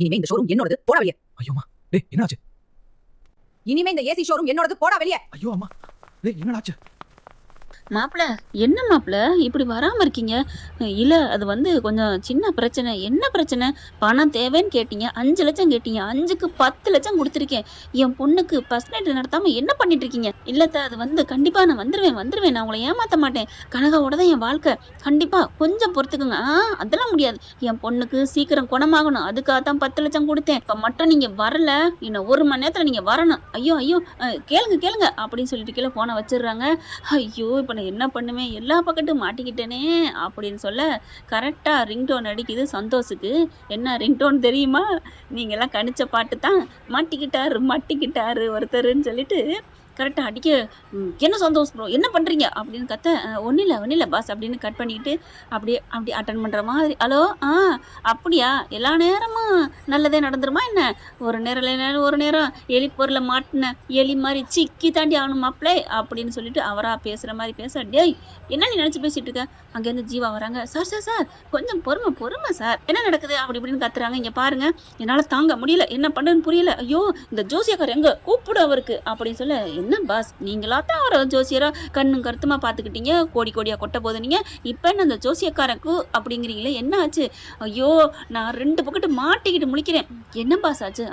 இனிமே இந்த ஷோரூம் என்னோடது, போடா வெளியே. ஐயோமா டேய் என்னாச்சு? இனிமே இந்த ஏசி ஷோரூம் என்னோடது, போடா வெளியே. ஐயோ அம்மா டேய் என்னடாச்சு? மாப்பிள என்ன மாப்பிள இப்படி வராம இருக்கீங்க? இல்ல அது வந்து கொஞ்சம் சின்ன பிரச்சனை. என்ன பிரச்சனை? பணம் தேவைன்னு கேட்டீங்க, 5 லட்சம் கேட்டீங்க, 5க்கு 10 லட்சம் கொடுத்துருக்கேன். என் பொண்ணுக்கு ஃபர்ஸ்ட் நைட் நடத்தாம என்ன பண்ணிட்டு இருக்கீங்க? இல்லத்த அது வந்து கண்டிப்பா நான் வந்துருவேன், நான் உங்களை ஏமாத்த மாட்டேன். கனகாவோட தான் என் வாழ்க்கை. கண்டிப்பா கொஞ்சம் பொறுத்துக்குங்க. அதெல்லாம் முடியாது. என் பொண்ணுக்கு சீக்கிரம் குணமாகணும், அதுக்காக தான் 10 லட்சம் கொடுத்தேன். இப்ப மட்டும் நீங்க வரல, இன்னும் 1 மணி நேரத்துல நீங்க வரணும். ஐயோ கேளுங்க அப்படின்னு சொல்லிட்டு கீழே போன வச்சிடுறாங்க. ஐயோ இப்ப நான் என்ன பண்ணுவேன், எல்லா பக்கட்டும் மாட்டிக்கிட்டேனே அப்படின்னு சொல்ல கரெக்டா ரிங்டோன் அடிக்குது சந்தோஷுக்கு. என்ன ரிங்டோன் தெரியுமா? நீங்க எல்லாம் கணிச்ச பாட்டு தான். மாட்டிக்கிட்டாரு ஒருத்தருன்னு சொல்லிட்டு கரெக்டாக அடிக்க. என்ன சந்தோஷம் ப்ரோ, என்ன பண்ணுறீங்க அப்படின்னு கத்த. ஒன்றும் இல்லை பாஸ் அப்படின்னு கட் பண்ணிக்கிட்டு அப்படியே அட்டன் பண்ணுற மாதிரி. ஹலோ அப்படியா, எல்லா நேரமும் நல்லதே நடந்துருமா என்ன? ஒரு நேரம் எலி பொருளை மாட்டின எலி மாதிரி சிக்கி தாண்டி ஆகணும் மாப்பிளே அப்படின்னு சொல்லிட்டு அவராக பேசுகிற மாதிரி பேச. டேய் என்ன நீ நினச்சி பேசிட்டு இருக்க? அங்கேருந்து ஜீவா வராங்க. சார் கொஞ்சம் பொறுமை சார், என்ன நடக்குது அப்படி இப்படின்னு கத்துறாங்க. இங்கே பாருங்க என்னால் தாங்க முடியல, என்ன பண்ணுன்னு புரியல. ஐயோ இந்த ஜோசியக்கார் எங்க கூப்பிடு அவருக்கு அப்படின்னு சொல்ல. என்ன பாஸ் நீங்களா தான் அவரை ஜோசியரா கண்ணும் கருத்துமா பாத்துக்கிட்டீங்க, கோடியா கொட்ட போது நீங்க இப்ப என்ன அந்த ஜோசியக்காரக்கு அப்படிங்கிறீங்களே, என்ன ஆச்சு? ஐயோ நான் 2 பக்கத்து மாட்டிக்கிட்டு முழிக்கிறேன். என்ன பாஸ் ஆச்சு?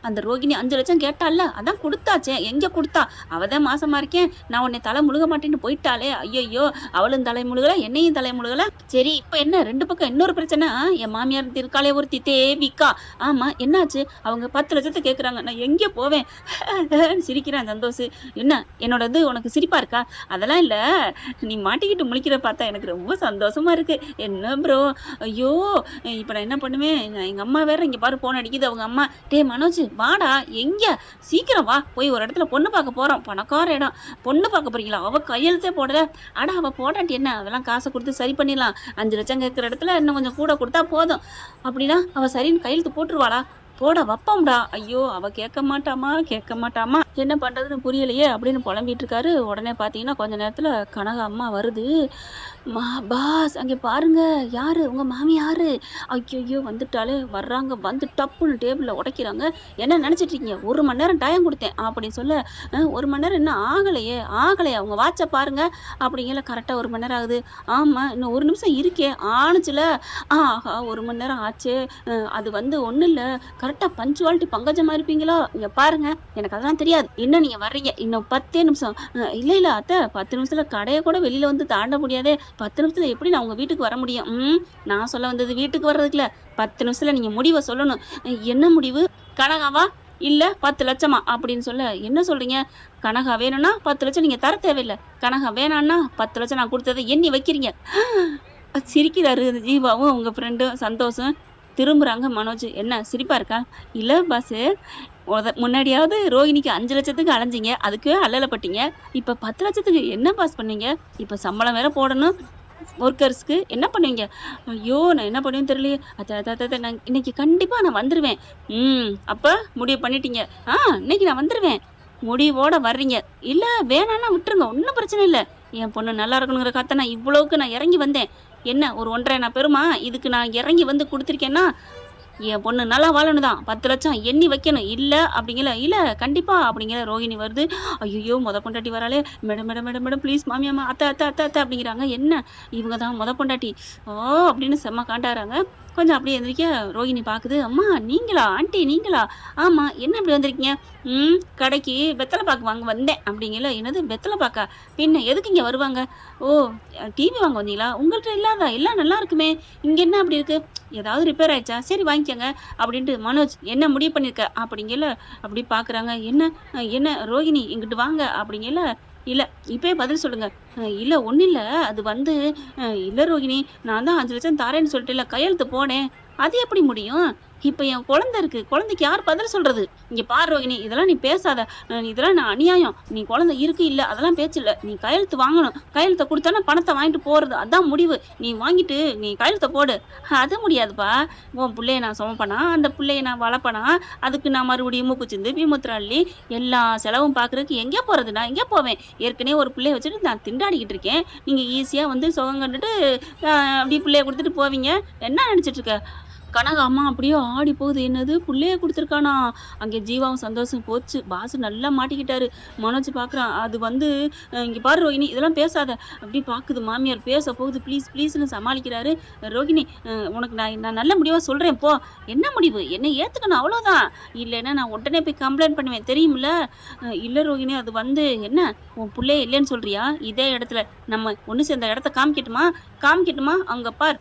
அந்த ரோகிணி 5 லட்சம் கேட்டால, அதான் கொடுத்தாச்சே. எங்க கொடுத்தா? அவதான் மாசமா இருக்கேன், நான் உன்னை தலை முழுக மாட்டேன்னு போயிட்டாலே. ஐயோ அவளும் தலை முழுகல, என்னையும் தலை முழுகல. சரி இப்ப என்ன 2 பக்கம் இன்னொரு பிரச்சனை. என் மாமியார் இருக்காளே ஒருத்தி தேவிக்கா. ஆமா என்னாச்சு? அவங்க 10 லட்சத்தை கேக்குறாங்க, நான் எங்க போவேன்? சிரிக்கிறேன் சந்தோஷ். என்ன என்னோட இது உனக்கு சிரிப்பா இருக்கா? அதெல்லாம் இல்ல, நீ மாட்டிக்கிட்டு முழிக்கிற பார்த்தா எனக்கு ரொம்ப சந்தோஷமா இருக்கு. என்ன ப்ரோ? ஐயோ இப்ப நான் என்ன பண்ணுவேன்? எங்க அம்மா வேற இங்க பாரு போன் அடிக்குது. அவங்க அம்மா, டே மனோஜ் வாடா, எங்க சீக்கிரம் வா, போய் ஒரு இடத்துல பொண்ணு பார்க்க போறோம், பணக்கார இடம். பொண்ணு பார்க்க போறீங்களா? அவ கையெழுத்தே போடல. ஆடா அவ போடாட்டி என்ன, அதெல்லாம் காசை கொடுத்து சரி பண்ணிடலாம். 5 லட்சம் கேட்கிற இடத்துல இன்னும் கொஞ்சம் கூட கொடுத்தா போதும். அப்படின்னா அவ சரின்னு கையெழுத்து போட்டுருவாளா? போட வப்பம்டா. ஐயோ அவ கேட்க மாட்டாமா, என்ன பண்றதுன்னு புரியலையே அப்படின்னு புலம்பிட்டு இருக்காரு. உடனே பாத்தீங்கன்னா கொஞ்ச நேரத்துல கனகா அம்மா வருது. பாஸ் அங்கே பாருங்க, யாரு உங்க மாமியாரு? ஐயோ வந்துட்டாலே வர்றாங்க. வந்து டப்புன்னு டேபிள்ல உடைக்கிறாங்க. என்ன நினைச்சிட்டு இருக்கீங்க? 1 மணி நேரம் டைம் கொடுத்தேன் அப்படின்னு சொல்ல. 1 மணி நேரம் இன்னும் ஆகலையா? அவங்க வாட்ச பாருங்க அப்படிங்கல. கரெக்டா 1 மணி நேரம் ஆகுது. ஆமா இன்னும் 1 நிமிஷம் இருக்கே ஆணுச்சுல. ஆஹா 1 மணி நேரம் ஆச்சு. அது வந்து ஒண்ணு இல்ல, கரெக்டா பஞ்சுவாலிட்டி பங்கஜமா இருப்பீங்களா? இங்க பாருங்க எனக்கு அதெல்லாம் தெரியாது. என்ன நீங்க வர்றீங்க? இன்னும் 10 நிமிஷம். இல்ல அத்தை 10 நிமிஷத்துல கடையை கூட வெளியில வந்து தாண்ட முடியாதே. 10 நிமிஷத்துல எப்படி நான் உங்க வீட்டுக்கு வர முடியும்? நான் சொல்ல வந்தது வீட்டுக்கு வர்றதுக்குல, 10 நிமிஷத்துல நீங்க முடிவை சொல்லணும். என்ன முடிவு? கனகாவா இல்ல 10 லட்சமா அப்படின்னு சொல்ல. என்ன சொல்றீங்க? கனகா வேணும்னா 10 லட்சம் நீங்க தர தேவையில்லை, கனகா வேணான்னா 10 லட்சம் நான் கொடுத்ததை எண்ணி வைக்கிறீங்க. சிரிக்கிறாரு ஜீவாவும் உங்க ஃப்ரெண்டும் சந்தோஷம். திரும்புறாங்க மனோஜ். என்ன சிரிப்பா இருக்கா? இல்ல பாஸ், முன்னாடியாவது ரோகிணிக்கு 5 லட்சத்துக்கு அலைஞ்சிங்க, அதுக்கு அல்லலப்பட்டீங்க. இப்ப 10 லட்சத்துக்கு என்ன பாஸ் பண்ணீங்க? இப்ப சம்பளம் வேற போடணும் ஒர்க்கர்ஸ்க்கு, என்ன பண்ணுவீங்க? ஐயோ நான் என்ன பண்ணுவேன்னு தெரியலையே. அத்த நான் இன்னைக்கு கண்டிப்பா நான் வந்துருவேன். அப்ப முடிவு பண்ணிட்டீங்க? இன்னைக்கு நான் வந்துருவேன் முடிவோட வர்றீங்க. இல்ல வேணான்னா விட்டுருங்க, ஒன்றும் பிரச்சனை இல்லை. என் பொண்ணு நல்லா இருக்கணுங்கிற காத்த நான் இவ்வளவுக்கு நான் இறங்கி வந்தேன். என்ன ஒரு 1.5 நான் பெருமா இதுக்கு நான் இறங்கி வந்து கொடுத்துருக்கேன்னா, என் பொண்ணு நல்லா வாழணும் தான். 10 லட்சம் எண்ணி வைக்கணும். இல்ல அப்படிங்கல. இல்ல கண்டிப்பா அப்படிங்கிற. ரோகிணி வருது. ஐயோ மொத பொண்டாட்டி வராளே. மேடம் ப்ளீஸ் மாமியாமா, அத்தை அப்படிங்கிறாங்க. என்ன இவங்க தான் மொத பொண்டாட்டி அப்படின்னு செம்ம காண்டாறாங்க. கொஞ்சம் அப்படியே எந்திரிக்க ரோகிணி பாக்குது. அம்மா நீங்களா? ஆண்டி நீங்களா? ஆமா என்ன இப்படி வந்திருக்கீங்க? கடைக்கு வெத்தலை பாக்கு வாங்க வந்தேன் அப்படிங்கல. என்னது வெத்தலை பாக்கா? பின்ன எதுக்கு இங்க வருவாங்க? ஓ டிவி வாங்க வந்தீங்களா? உங்கள்கிட்ட இல்லாதா? எல்லாம் நல்லா இருக்குமே, இங்க என்ன அப்படி இருக்கு? ஏதாவது ரிப்பேர் ஆயிடுச்சா? சரி வாங்கிக்கோங்க அப்படின்ட்டு. மனோஜ் என்ன முடிவு பண்ணிருக்க அப்படிங்கல. அப்படி பாக்குறாங்க. என்ன ரோகிணி இங்கிட்டு வாங்க அப்படிங்கல. இல்ல இப்பயே பதில் சொல்லுங்க. இல்ல ஒன்றும் இல்லை, அது வந்து இல்லை ரோகிணி, நான் தான் 5 லட்சம் தாரேன்னு சொல்லிட்டு இல்லை கையெழுத்து போனேன். அது எப்படி முடியும்? இப்ப என் குழந்தை இருக்கு, குழந்தைக்கு யார் பதில் சொல்றது? இங்க பாரு ரோகிணி, இதெல்லாம் நீ பேசாத, இதெல்லாம் நான் அநியாயம். நீ குழந்தை இருக்கு இல்ல அதெல்லாம் பேச்சு இல்ல, நீ கையெழுத்து வாங்கணும். கையெழுத்தை கொடுத்தானா பணத்தை வாங்கிட்டு போறது, அதான் முடிவு. நீ வாங்கிட்டு நீ கையெழுத்தை போடு. அது முடியாதுப்பா. உன் பிள்ளைய நான் சுமப்பனா, அந்த பிள்ளைய நான் வளர்ப்பனா, அதுக்கு நான் மறுபடியும் மூக்குச்சிந்து பீமுத்திரள்ளி எல்லா செலவும் பாக்குறதுக்கு எங்கே போறது? நான் எங்கே போவேன்? ஏற்கனவே ஒரு பிள்ளைய வச்சுட்டு நான் திண்டாடிக்கிட்டு இருக்கேன். நீங்க ஈஸியா வந்து சுகம் கண்டுட்டு அப்படி பிள்ளைய கொடுத்துட்டு போவீங்க. என்ன நினைச்சிட்டு இருக்க? கனக அம்மா அப்படியே ஆடி போகுது. என்னது புள்ளைய குடுத்துருக்கானா? அங்கே ஜீவாவும் சந்தோஷம் போச்சு. பாஸ் நல்லா மாட்டிக்கிட்டாரு. மனோஜ் பார்க்குறான். அது வந்து இங்க பாரு ரோகிணி, இதெல்லாம் பேசாத. அப்படி பாக்குது மாமியார் பேச போகுது. ப்ளீஸ் ப்ளீஸ்னு சமாளிக்கிறாரு. ரோகிணி, உனக்கு நான் நல்ல முடிவா சொல்றேன் போ. என்ன முடிவு? என்னை ஏத்துக்கணும் அவ்வளவுதான். இல்லைன்னா நான் உடனே போய் கம்ப்ளைண்ட் பண்ணுவேன் தெரியுமில்ல? இல்ல ரோகிணி, அது வந்து என்ன, உன் புள்ளைய இல்லைன்னு சொல்றியா? இதே இடத்துல நம்ம ஒண்ணு சேர்ந்த இடத்த காமிக்கட்டுமா? அங்க பார்,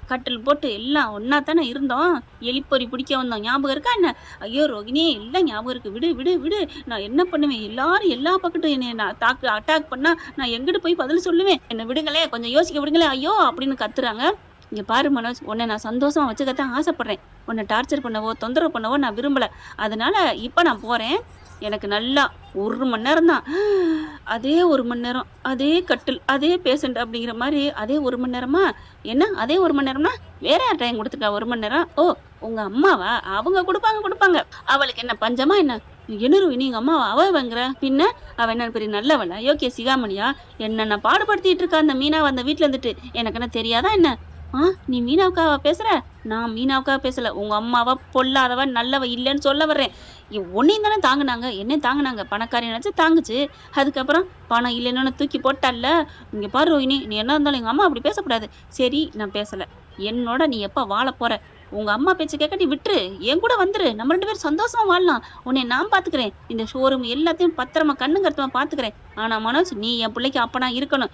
கட்டில் போட்டு எல்லாம் ஒன்னா தானே இருந்தோம். எலிப்பொறி பிடிக்க வந்தோம், ஞாபகம் இருக்கா என்ன? ஐயோ ரோகிணி, எல்லாம் ஞாபகம் இருக்கு. விடு. நான் என்ன பண்ணுவேன்? எல்லாரும் எல்லா பக்கட்டும் என்னை அட்டாக் பண்ணா நான் எங்கிட்டு போய் பதில் சொல்லுவேன்? என்ன விடுங்களே, கொஞ்சம் யோசிக்க விடுங்களே ஐயோ அப்படின்னு கத்துறாங்க. இங்க பாரு மனோஜ், உன்னை நான் சந்தோஷமா வச்சுக்கத்தான் ஆசைப்படுறேன். உன்னை டார்ச்சர் பண்ணவோ தொந்தரவு பண்ணவோ நான் விரும்பல. அதனால இப்ப நான் போறேன். எனக்கு நல்லா 1 மணி நேரம் தான். அதே 1 மணி நேரம், அதே கட்டில், அதே பேஷண்ட் அப்படிங்கிற மாதிரி அதே 1 மணி நேரமா? என்ன அதே 1 மணி நேரம்னா வேற யார் டைம் கொடுத்துருக்கா 1 மணி நேரம்? ஓ, உங்க அம்மாவா? அவங்க கொடுப்பாங்க. அவளுக்கு என்ன பஞ்சமா என்ன? என்ன நீங்க அம்மாவா? அவங்கிற பின்ன அவ என்ன பெரிய நல்லவளா? யோக்கிய சிகாமணியா? என்னென்ன பாடுபடுத்திட்டு இருக்கா அந்த மீனாவை அந்த வீட்டுல இருந்துட்டு? எனக்கு என்ன தெரியாதா என்ன? நீ மீனாவுக்காவா பேசுற? நான் மீனாவுக்காக பேசல. உங்க அம்மாவா பொல்லாதவ நல்லவ இல்லைன்னு சொல்ல வர்றேன். உன்னையும் தானே தாங்குனாங்க, என்னையும் தாங்குனாங்க. பணக்காரி நினைச்சு தாங்குச்சு. அதுக்கப்புறம் பணம் இல்லைன்னு தூக்கி போட்டால. இங்க பாரு ரோஹிணி, நீ என்ன இருந்தாலும் எங்க அம்மா அப்படி பேசக்கூடாது. சரி, நான் பேசல. என்னோட நீ எப்ப வாழ போற? உங்க அம்மா பேச்சு கேட்க நீ விட்டுரு, என் கூட வந்துரு. நம்ம 2 பேரும் சந்தோஷமா வாழலாம். உன்னை நான் பாத்துக்கிறேன். இந்த ஷோரூம் எல்லாத்தையும் பத்திரமா கண்ணு கருத்துமா பாத்துக்கிறேன். ஆனா மனோஜ், நீ என் பிள்ளைக்கு அப்பனா இருக்கணும்.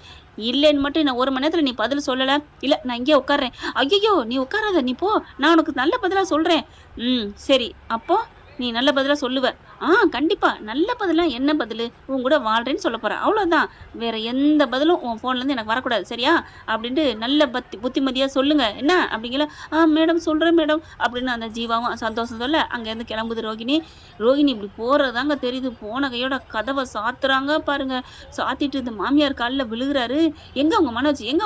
இல்லைன்னு மட்டும் நான் 1 மணி நேரத்துல நீ பதில் சொல்லல. இல்ல, நான் இங்கே உட்கார்றேன். ஐயோ, நீ உட்காராத, நீ போ. நான் உனக்கு நல்ல பதிலா சொல்றேன். சரி, அப்போ நீ நல்ல பதிலா சொல்லுவ? கண்டிப்பா நல்ல பதிலா. என்ன பதிலு? உன் கூட வாழ்றேன்னு சொல்ல போறேன், அவ்வளவுதான். வேற எந்த பதிலும் உன் போன்ல இருந்து எனக்கு வரக்கூடாது, சரியா? அப்படின்ட்டு நல்ல புத்திமதியா சொல்லுங்க என்ன அப்படிங்கல. மேடம் சொல்றேன் மேடம் அப்படின்னு அந்த ஜீவாவும் சந்தோஷம் சொல்ல அங்க இருந்து கிளம்புது ரோகிணி. இப்படி போறதாங்க தெரியுது. போன கையோட கதவை சாத்துறாங்க பாருங்க. சாத்திட்டு இந்த மாமியார் காலில் விழுகிறாரு. எங்க உங்க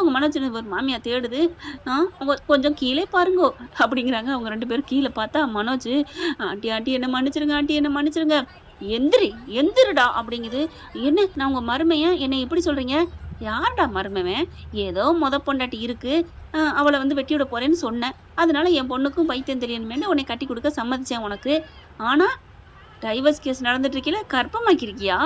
மனோஜ்னு ஒரு மாமியார் தேடுது. கொஞ்சம் கீழே பாருங்கோ அப்படிங்கிறாங்க. அவங்க 2 பேரும் கீழே பார்த்தா மனோஜ், ஆண்டி என்ன மன்னிச்சிருங்க, எந்திரிடா அப்படிங்குது. என்ன, நான் உங்க மருமையன், என்னை எப்படி சொல்றீங்க? யார்டா மருமவன்? ஏதோ பொண்டாட்டி இருக்கு, அவளை வந்து வெட்டி விட போறேன்னு சொன்னேன். அதனால என் பொண்ணுக்கும் பைத்தியம் தெரியணுமேனு உன்னை கட்டி கொடுக்க சம்மதிச்சேன் உனக்கு. ஆனா டைவர்ஸ் கேஸ் நடந்துட்டு இருக்கீல, கர்ப்பமாக்கிருக்கியா?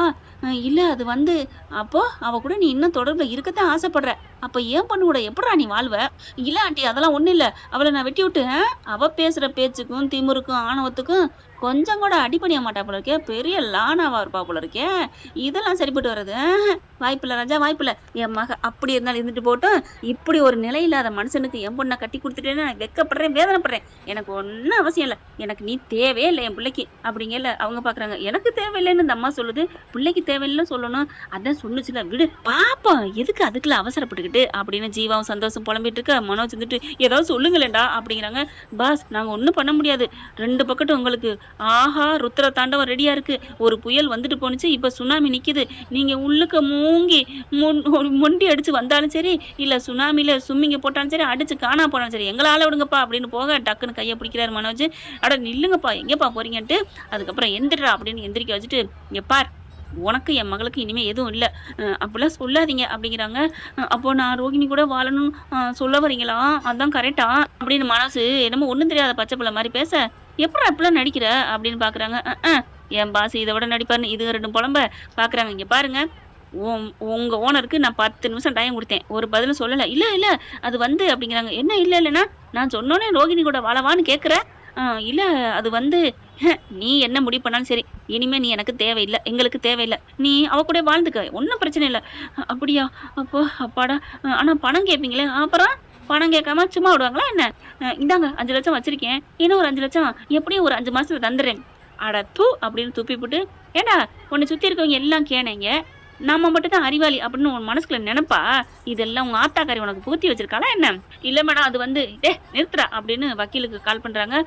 இல்ல, அது வந்து அப்போ அவ கூட நீ இன்னும் தொடர்புல இருக்கத்தான் ஆசைப்படுற. அப்ப ஏன் பொண்ணு கூட எப்படா நீ வாழ்வ? இல்ல ஆண்டி, அதெல்லாம் ஒண்ணும் இல்ல. அவளை நான் வெட்டி விட்டு அவ பேசுற பேச்சுக்கும் திமுருக்கும் ஆணவத்துக்கும் கொஞ்சம் கூட அடிப்பணிய மாட்டா போல இருக்கே. பெரிய லானாவா இருப்பா போல இருக்கே. இதெல்லாம் சரிப்பட்டு வர்றது? வாய்ப்பில்ல ராஜா, வாய்ப்பில்ல. என் மக அப்படி இருந்தாலும் இருந்துட்டு போட்டும். இப்படி ஒரு நிலை இல்லாத மனுஷனுக்கு என் பொண்ணை கட்டி கொடுத்துட்டேன்னு நான் வெக்கப்படுறேன், வேதனைப்படுறேன். எனக்கு ஒன்றும் அவசியம் இல்லை. எனக்கு நீ தேவையே இல்லை என் பிள்ளைக்கு அப்படிங்கல. அவங்க பாக்குறாங்க. எனக்கு தேவையில்லைன்னு இந்த அம்மா சொல்லுது. பிள்ளைக்கு தேவையில்லைன்னு சொல்லணும். அதான் சொன்னுச்சுல, விடு பாப்போம், எதுக்கு அதுக்குள்ள அவசரப்பட்டுக்கிட்டு அப்படின்னு ஜீவாவும் சந்தோஷம் புலம்பிட்டு இருக்க. மனோஜ் வந்துட்டு ஏதாவது சொல்லுங்களேண்டா அப்படிங்கிறாங்க. பாஸ், நாங்க ஒன்றும் பண்ண முடியாது. 2 பக்கட்டும் உங்களுக்கு ஆஹா ருத்ர தாண்டவம் ரெடியா இருக்கு. ஒரு புயல் வந்துட்டு போனுச்சு, இப்ப சுனாமி நிக்குது. நீங்க உள்ளுக்க மூங்கி மொண்டி அடிச்சு வந்தாலும் சரி, இல்ல சுனாமில சும்மிங்க போட்டாலும் சரி, அடிச்சு காணா போனாலும் சரி, எங்களால விடுங்கப்பா அப்படின்னு போக டக்குன்னு கையை பிடிக்கிறாரு மனோஜ். அட நில்லுங்கப்பா, எங்கப்பா போறீங்கன்ட்டு. அதுக்கப்புறம் எந்திரா அப்படின்னு எந்திரிக்க வச்சுட்டு, இங்க பார், உனக்கு என் மகளுக்கு இனிமே எதுவும் இல்லை, அப்படிலாம் சொல்லாதீங்க அப்படிங்கிறாங்க. அப்போ நான் ரோகிணி கூட வாழணும் சொல்ல வரீங்களா? அதான் கரெக்டா அப்படின்னு மனசு என்னமோ ஒன்றும் தெரியாத பச்சை பிள்ளை மாதிரி பேச, எப்படா இப்படிலாம் நடிக்கிற அப்படின்னு பாக்குறாங்க. என் பாஸ் இதை விட நடிப்பாருன்னு இது 2 புலம்ப பாக்குறாங்க. இங்க பாருங்க, உங்க ஓனருக்கு நான் 10 நிமிஷம் டைம் கொடுத்தேன், ஒரு பதிலும் சொல்லல. இல்ல அது வந்து அப்படிங்கிறாங்க. என்ன இல்லைன்னா நான் சொன்னோன்னே ரோகிணி கூட வாழவான்னு கேட்குறேன். இல்ல, அது வந்து நீ என்ன முடிவு பண்ணாலும் சரி, இனிமே நீ எனக்கு தேவையில்லை, எங்களுக்கு தேவையில்லை. நீ அவ கூட வாழ்ந்துக்க, ஒன்றும் பிரச்சனை இல்லை. அப்படியா? அப்போ அப்பாடா. ஆனா பணம் கேட்பீங்களே, அப்புறம் பணம் கேட்காம சும்மா விடுவாங்களா என்ன? இந்தாங்க 5 லட்சம் வச்சிருக்கேன், இன்னும் ஒரு 5 லட்சம் எப்படியும் ஒரு 5 மாசத்துல தந்துடுறேன். அட தூ அப்படின்னு துப்பி போட்டு, ஏண்டா உன்னை சுத்தி இருக்கவங்க எல்லாம் கேனீங்க, நம்ம மட்டும் தான் அறிவாளி அப்படின்னு உன் மனசுக்குள்ள நினைப்பா? இதெல்லாம் உங்க ஆத்தாக்காரி உனக்கு புகுத்தி வச்சிருக்காளா என்ன? இல்ல மேடம், அது வந்து நிறுத்துறா அப்படின்னு வக்கீலுக்கு கால் பண்றாங்க.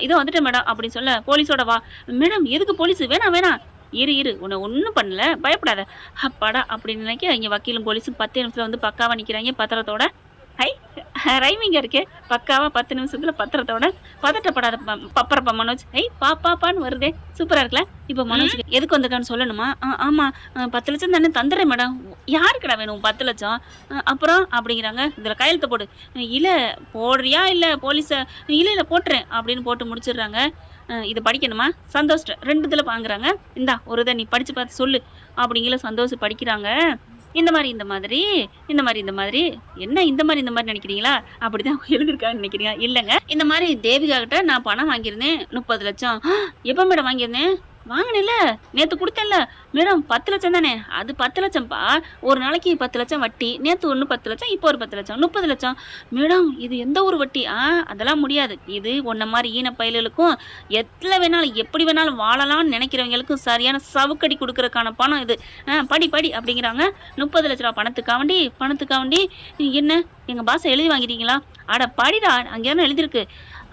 இதோ வந்துட்டேன் மேடம் அப்படின்னு சொல்ல, போலீஸோட வா. மேடம், எதுக்கு போலீஸ்? வேணாம், இரு உன்னை ஒன்றும் பண்ணல, பயப்படாத. அப்பாடா அப்படின்னு நினைக்க இங்க வக்கீலும் போலீஸும் 10 நிமிஷத்துல வந்து பக்காவா நிக்கிறாங்க பத்திரத்தோட. ஹை ரைமிங்க இருக்கு பக்காவா 10 நிமிஷத்துல பத்திரத்தோட பதட்டப்படாத பப்பரப்பா மனோஜ். பாப்பான்னு வருதே, சூப்பரா இருக்குல்ல. இப்ப மனோஜ் எதுக்கு வந்திருக்கான்னு சொல்லணுமா? ஆமா 10 லட்சம் தானே, தந்துடுறேன் மேடம். யாருக்குடா வேணும் 10 லட்சம்? அப்புறம் அப்படிங்கிறாங்க. இதுல கையெழுத்து போடு. இல்ல போடுறியா இல்ல போலீஸ? இல்ல போட்டுறேன் அப்படின்னு போட்டு முடிச்சிடுறாங்க. இது படிக்கணுமா? சந்தோஷ் 2 இதுல வாங்குறாங்க. இந்தா ஒரு இதை நீ படிச்சு பார்த்து சொல்லு அப்படிங்கிற சந்தோஷ் படிக்கிறாங்க. இந்த மாதிரி என்ன இந்த மாதிரி நினைக்கிறீங்களா? அப்படிதான் எழுதிருக்கான்னு நினைக்கிறீங்க? இல்லைங்க, இந்த மாதிரி தேவிகா கிட்ட நான் பணம் வாங்கியிருந்தேன் 30 லட்சம். எப்ப மேடம் வாங்கியிருந்தேன்? வாங்கினேன்ல, நேத்து கொடுத்தேன்ல மேடம். 10 லட்சம் தானே? அது 10 லட்சம்ப்பா. ஒரு நாளைக்கு 10 லட்சம் வட்டி. நேத்து ஒண்ணு 10 லட்சம், இப்போ ஒரு 10 லட்சம், 30 லட்சம். மேடம் இது எந்த ஒரு வட்டி? அதெல்லாம் முடியாது. இது உன்ன மாதிரி ஈன பயலுக்கும் எதுல வேணாலும் எப்படி வேணாலும் வாழலாம்னு நினைக்கிறவங்களுக்கும் சரியான சவுக்கடி கொடுக்கறதுக்கான பணம் இது. படி அப்படிங்கிறாங்க. 30 லட்ச ரூபா பணத்துக்காண்டி என்ன எங்க பாச எழுதி வாங்கிட்டீங்களா? அட படிடா, அங்கேயான எழுதிருக்கு.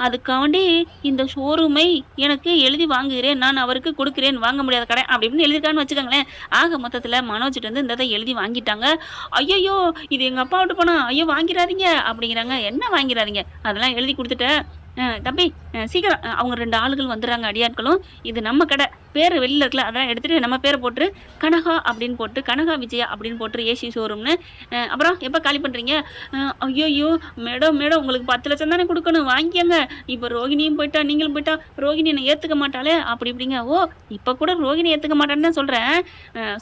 அதுக்காண்டி இந்த ஷோரூமை எனக்கு எழுதி வாங்குகிறேன், நான் அவருக்கு கொடுக்கிறேன், வாங்க முடியாத கடை அப்படின்னு எழுதிருக்கான்னு வச்சுக்கோங்களேன். ஆக மொத்தத்துல மனோஜ்கிட்ட இருந்து இந்த எழுதி வாங்கிட்டாங்க. ஐயோ இது எங்க அப்பா விட்டு போனா, ஐயோ வாங்கிறாதீங்க அப்படிங்கிறாங்க. என்ன வாங்கிறாதீங்க, அதெல்லாம் எழுதி கொடுத்துட்டேன். தம்பி சீக்கிரம் அவங்க 2 ஆளுகள் வந்துடுறாங்க, அடியாட்களும். இது நம்ம கடை, பேர் வெளியில இருக்கல, அதெல்லாம் எடுத்துட்டு நம்ம பேரை போட்டு கனகா அப்படின்னு போட்டு, கனகா விஜயா அப்படின்னு போட்டு ஏசி ஷோரூம்னு. அப்புறம் எப்போ காலி பண்றீங்க? ஐயோ மேடம் உங்களுக்கு 10 லட்சம் தானே கொடுக்கணும், வாங்கிக்கங்க. இப்போ ரோகிணியும் போயிட்டா, நீங்களும் போயிட்டா, ரோகிணி என்னை ஏத்துக்க மாட்டாளே அப்படி இப்படிங்க. இப்போ கூட ரோகிணி ஏத்துக்க மாட்டான்னு தான் சொல்றேன்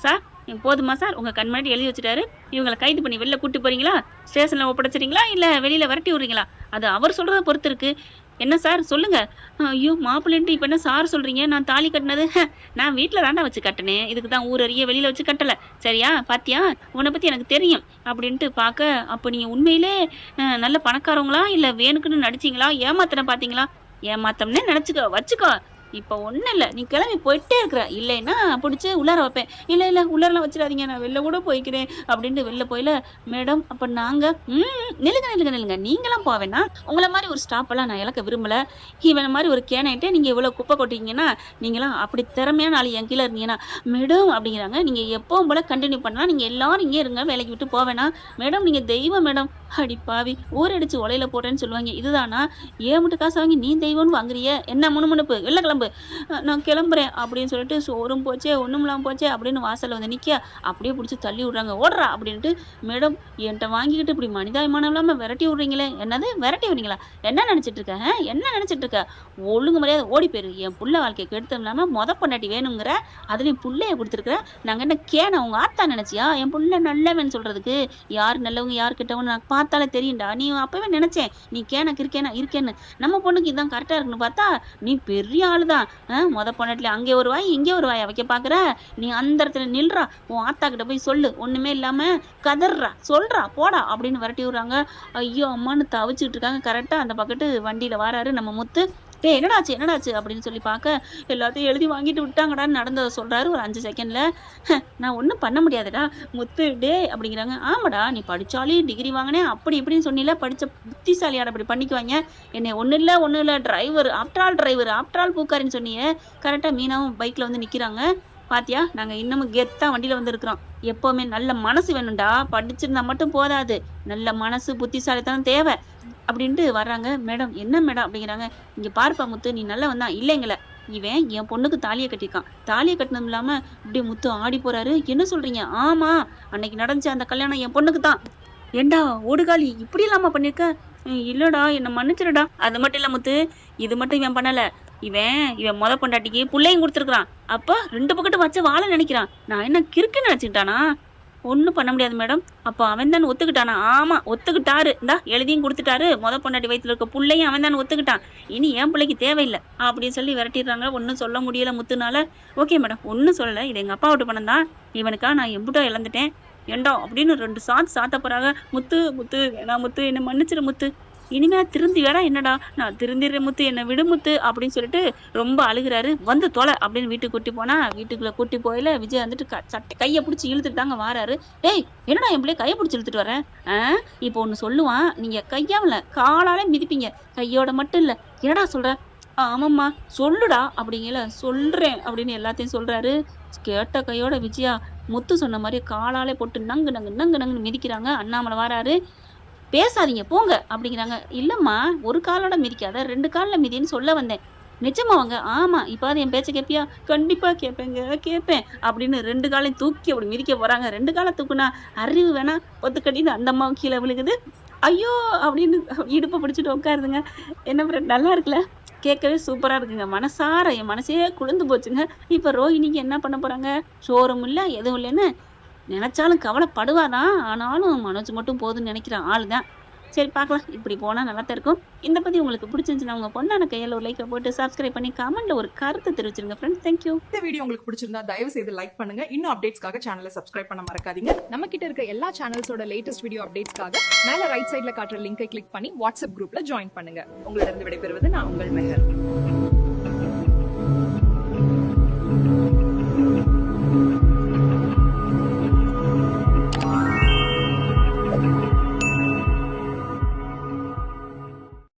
சார். போதுமா சார்? உங்க கண் முன்னாடி எழுதி வச்சுட்டாரு. இவங்களை கைது பண்ணி வெளில கூட்டு போறீங்களா, ஸ்டேஷன்ல ஒப்படைச்சிட்டீங்களா, இல்ல வெளியில விரட்டி விடுறீங்களா? அது அவர் சொல்றத பொறுத்து இருக்கு. என்ன சார் சொல்லுங்க. ஐயோ மாப்பிள்ளைன்ட்டு இப்ப என்ன சார் சொல்றீங்க? நான் தாலி கட்டினது நான் வீட்டுல தாண்டா வச்சு கட்டினேன், இதுக்கு தான் ஊர் அறிய வெளியில வச்சு கட்டல. சரியா? பாத்தியா, உன்னை பத்தி எனக்கு தெரியும் அப்படின்ட்டு பாக்க. அப்ப நீங்க உண்மையிலே நல்ல பணக்காரவங்களா இல்ல வேணுக்குன்னு நடிச்சீங்களா, ஏமாத்தன பாத்தீங்களா? ஏமாத்தம்னே நினைச்சுக்கோ, வச்சுக்கோ. இப்ப ஒண்ணும் இல்ல, நீ கிளம்பி போயிட்டே இருக்கிற. இல்லைன்னா பிடிச்சி உள்ளார வைப்பேன். இல்ல உள்ளாரெல்லாம் வச்சிடாதீங்க, நான் வெளில கூட போய்க்கிறேன் அப்படின்ட்டு வெளில போயில. மேடம் அப்ப நாங்க நில்லுங்க, நீங்களாம் போவேன்னா உங்களை மாதிரி ஒரு ஸ்டாப் எல்லாம் நான் இழக்க விரும்பல. இவன் மாதிரி ஒரு கேனைட்டே நீங்க இவ்வளவு குப்பை கொட்டிங்கன்னா, நீங்களாம் அப்படி திறமையான ஆள் என் கீழே இருந்தீங்கன்னா மேடம் அப்படிங்கிறாங்க. நீங்க எப்பவும் போல கண்டினியூ பண்ணலாம், நீங்க எல்லாரும் இங்கே இருங்க, வேலைக்கு விட்டு போவேனா? மேடம் நீங்க தெய்வம் மேடம். அடி பாவி, ஊரடிச்சு உலையில போட்டேன்னு சொல்லுவாங்க, இதுதானா? ஏன் மட்டும் காசு வாங்கி நீ தெய்வம்னு வாங்குறிய? என்ன முணுமுணுப்பு? வெளில கிளம்பு, நான் கிளம்புறேன் அப்படின்னு சொல்லிட்டு சோறும் போச்சே ஒண்ணுமில்லாம் போச்சே அப்படின்னு வாசல்ல வந்து நிக்க. அப்படியே பிடிச்சி தள்ளி விடுறாங்க. ஓடுறா அப்படின்ட்டு. மேடம் என்கிட்ட வாங்கிக்கிட்டு இப்படி மனிதாபிமானம் இல்லாம விரட்டி விடுறீங்களே. என்னது விரட்டி விடுறீங்களா? என்ன நினைச்சிட்டு இருக்க? ஒழுங்கு மரியாதை ஓடி போயிரு. என் புள்ள வாழ்க்கையை கெடுத்தம் இல்லாம பொண்டாட்டி வேணுங்கிற, அதுலயும் புள்ளைய கொடுத்துருக்குற. நாங்க என்ன கேன உங்க ஆத்தா நினைச்சியா என் புள்ள நல்லவன் சொல்றதுக்கு? யாரு நல்லவங்க யாரு கிட்டவங்க நான் பார்த்தாலே தெரியும்டா. நீ அப்பவே நினைச்சேன் நீ கேனக்கு இருக்கேன்னு. நம்ம பொண்ணுக்கு இதான் கரெக்டா இருக்குன்னு பார்த்தா நீ பெரிய ஆளுதான். பொண்டாட்டில அங்கே ஒரு வாய் இங்கே ஒரு வாய் வைக்க பாக்குற. நீ அந்த இடத்துல நில்றா, உன் ஆத்தா கிட்ட போய் சொல்லு, ஒண்ணுமே இல்லாம கதறா, சொல்றா போடா அப்படின்னு விரட்டி விடுறாங்க. ஐயோ அம்மான்னு தவிச்சுட்டு இருக்காங்க. கரெக்டா அந்த பக்கத்து வண்டியில வராரு நம்ம முத்து. என்னடாச்சு அப்படின்னு சொல்லி பார்க்க, எல்லாத்தையும் எழுதி வாங்கிட்டு விட்டாங்கடான்னு நடந்ததை சொல்றாரு ஒரு 5 செகண்ட்ல. நான் ஒன்றும் பண்ண முடியாதுடா முத்து டே அப்படிங்கிறாங்க. ஆமாடா, நீ படிச்சாலே டிகிரி வாங்கினேன் அப்படி இப்படின்னு சொன்னீல, படிச்ச புத்திசாலியாட அப்படி பண்ணிக்குவாங்க. என்னை ஒன்றும் இல்லை டிரைவர், ஆப்டால் பூக்காரின்னு சொன்னியே. கரெக்டாக மீனாவும் பைக்ல வந்து நிக்கிறாங்க. பாத்தியா, நாங்க இன்னமும் கெத்தா வண்டியில வந்து இருக்கிறோம். எப்பவுமே நல்ல மனசு வேணும்டா, படிச்சிருந்தா மட்டும் போதாது, நல்ல மனசு புத்திசாலித்தனம் தேவை அப்படின்ட்டு வர்றாங்க. மேடம் என்ன மேடம் அப்படிங்கிறாங்க. இங்க பார்ப்பா முத்து, நீ நல்ல வந்தான் இல்லைங்கள, இவன் என் பொண்ணுக்கு தாலியை கட்டியிருக்கான். தாலியை கட்டினதும் இல்லாம இப்படி முத்து ஆடி போறாரு. என்ன சொல்றீங்க? ஆமா, அன்னைக்கு நடந்துச்சு அந்த கல்யாணம் என் பொண்ணுக்கு தான். ஏண்டா ஓடுகாலி, இப்படி இல்லாம பண்ணிருக்க? இல்லடா என்ன மன்னிச்சிருடா. அது மட்டும் இல்ல முத்து, இது மட்டும் இவன் பண்ணல, இவன் பொண்டாட்டிக்கு புள்ளையும் கொடுத்துருக்கான். அப்ப 2 பக்கத்து வச்சு வாழ நினைக்கிறான். நான் என்ன கிறுக்கு நினைச்சுட்டானா? ஒண்ணும் பண்ண முடியாது மேடம். அப்ப அவன் தான் ஒத்துக்கிட்டானா? ஆமா ஒத்துக்கிட்டாரு, இந்தா எழுதியும் கொடுத்துட்டாரு. பொண்டாட்டி வயிற்றுல இருக்க புள்ளையும் அவன் தான் ஒத்துக்கிட்டான். இனி என் பிள்ளைக்கு தேவையில்லை அப்படின்னு சொல்லி விரட்டிடுறாங்க. ஒன்னும் சொல்ல முடியல முத்துனால. ஓகே மேடம், ஒன்னும் சொல்லல, இது எங்க அப்பா விட்டு பணம் தான், இவனுக்கா நான் எம்புட்டோ இழந்துட்டேன் ஏண்டா அப்படின்னு 2 சாத்த போறாங்க. முத்து வேணா முத்து, என்ன மன்னிச்சிரு முத்து, இனிமே திருந்தி வேடா. என்னடா நான் திருந்திடுறேன் முத்து, என்ன விடு முத்து அப்படின்னு சொல்லிட்டு ரொம்ப அழுகிறாரு. வந்து தொலை அப்படின்னு வீட்டுக்கு கூட்டி போனா, வீட்டுக்குள்ள கூட்டி போயில விஜய் வந்துட்டு கையை பிடிச்சி இழுத்துட்டு தாங்க வாராரு. டேய் என்னடா என் பிள்ளைய கையை பிடிச்சி இழுத்துட்டு வரேன்? இப்போ ஒண்ணு சொல்லுவான், நீங்க கையாவல காலாலே மிதிப்பீங்க, கையோட மட்டும் இல்ல. என்னடா சொல்ற? ஆமாம்மா சொல்லுடா அப்படிங்கல. சொல்றேன் அப்படின்னு எல்லாத்தையும் சொல்றாரு. கேட்ட கையோட விஜயா முத்து சொன்ன மாதிரி காலாலே போட்டு நங்கு மிதிக்கிறாங்க. அண்ணாமலை வாராரு. பேசாதீங்க போங்க அப்படிங்கிறாங்க. இல்லம்மா, ஒரு காலோட மிதிக்காத, 2 கால்ல மிதின்னு சொல்ல வந்தேன். நிஜமாவாங்க? ஆமா. இப்பாவது என் பேச்ச கேட்பியா? கண்டிப்பா கேட்பேங்க, கேட்பேன் அப்படின்னு 2 காலையும் தூக்கி அப்படி மிதிக்க போறாங்க. 2 கால தூக்குனா அறிவு வேணா பொத்துக்கடின்னு அந்த அம்மாவும் கீழ விழுகுது. ஐயோ! அப்படின்னு இடுப்ப பிடிச்சிட்டு உட்காருதுங்க. என்ன ஃப்ரெண்ட் நல்லா இருக்குல்ல? கேட்கவே சூப்பரா இருக்குங்க. மனசார என் மனசே குளிர்ந்து போச்சுங்க. இப்ப ரோஹிணிக்கு என்ன பண்ண போறாங்க? ஷோரூம் இல்ல, எதுவும் இல்லன்னு நெனச்சாலும் கவலைப்படுவாதான். ஆனாலும் மனோஜ் மட்டும் போதும்னு நெனைக்கிற ஆளு தான். சரி பார்க்கலாம். இப்படி போனா நல்லாத்தான் இருக்கும். இந்த பத்தி உங்களுக்கு பிடிச்சிருந்துச்சுன்னா உங்க பொண்ணான கையால ஒரு லைக்க போட்டு சப்ஸ்கிரைப் பண்ணி கமெண்ட்ல ஒரு கருத்து தெரிவிச்சிருங்க ஃப்ரெண்ட்ஸ். Thank you. இந்த வீடியோ உங்களுக்கு பிடிச்சிருந்தா தயவு செய்து லைக் பண்ணுங்க. இன்னும் அப்டேட்ஸ்க்காக சேனலை சப்ஸ்கிரைப் பண்ண மறக்காதீங்க. நம்ம கிட்ட இருக்க எல்லா சேனல்ஸோட லேட்டஸ்ட் வீடியோ அப்டேட்ஸ்க்காக மேல ரைட் சைடுல காட்டுற லிங்கை கிளிக் பண்ணி வாட்ஸ்அப் குரூப்ல ஜாயின் பண்ணுங்க. உங்களிடம் விடைபெறுவது நான் உங்கள் மெஹர்.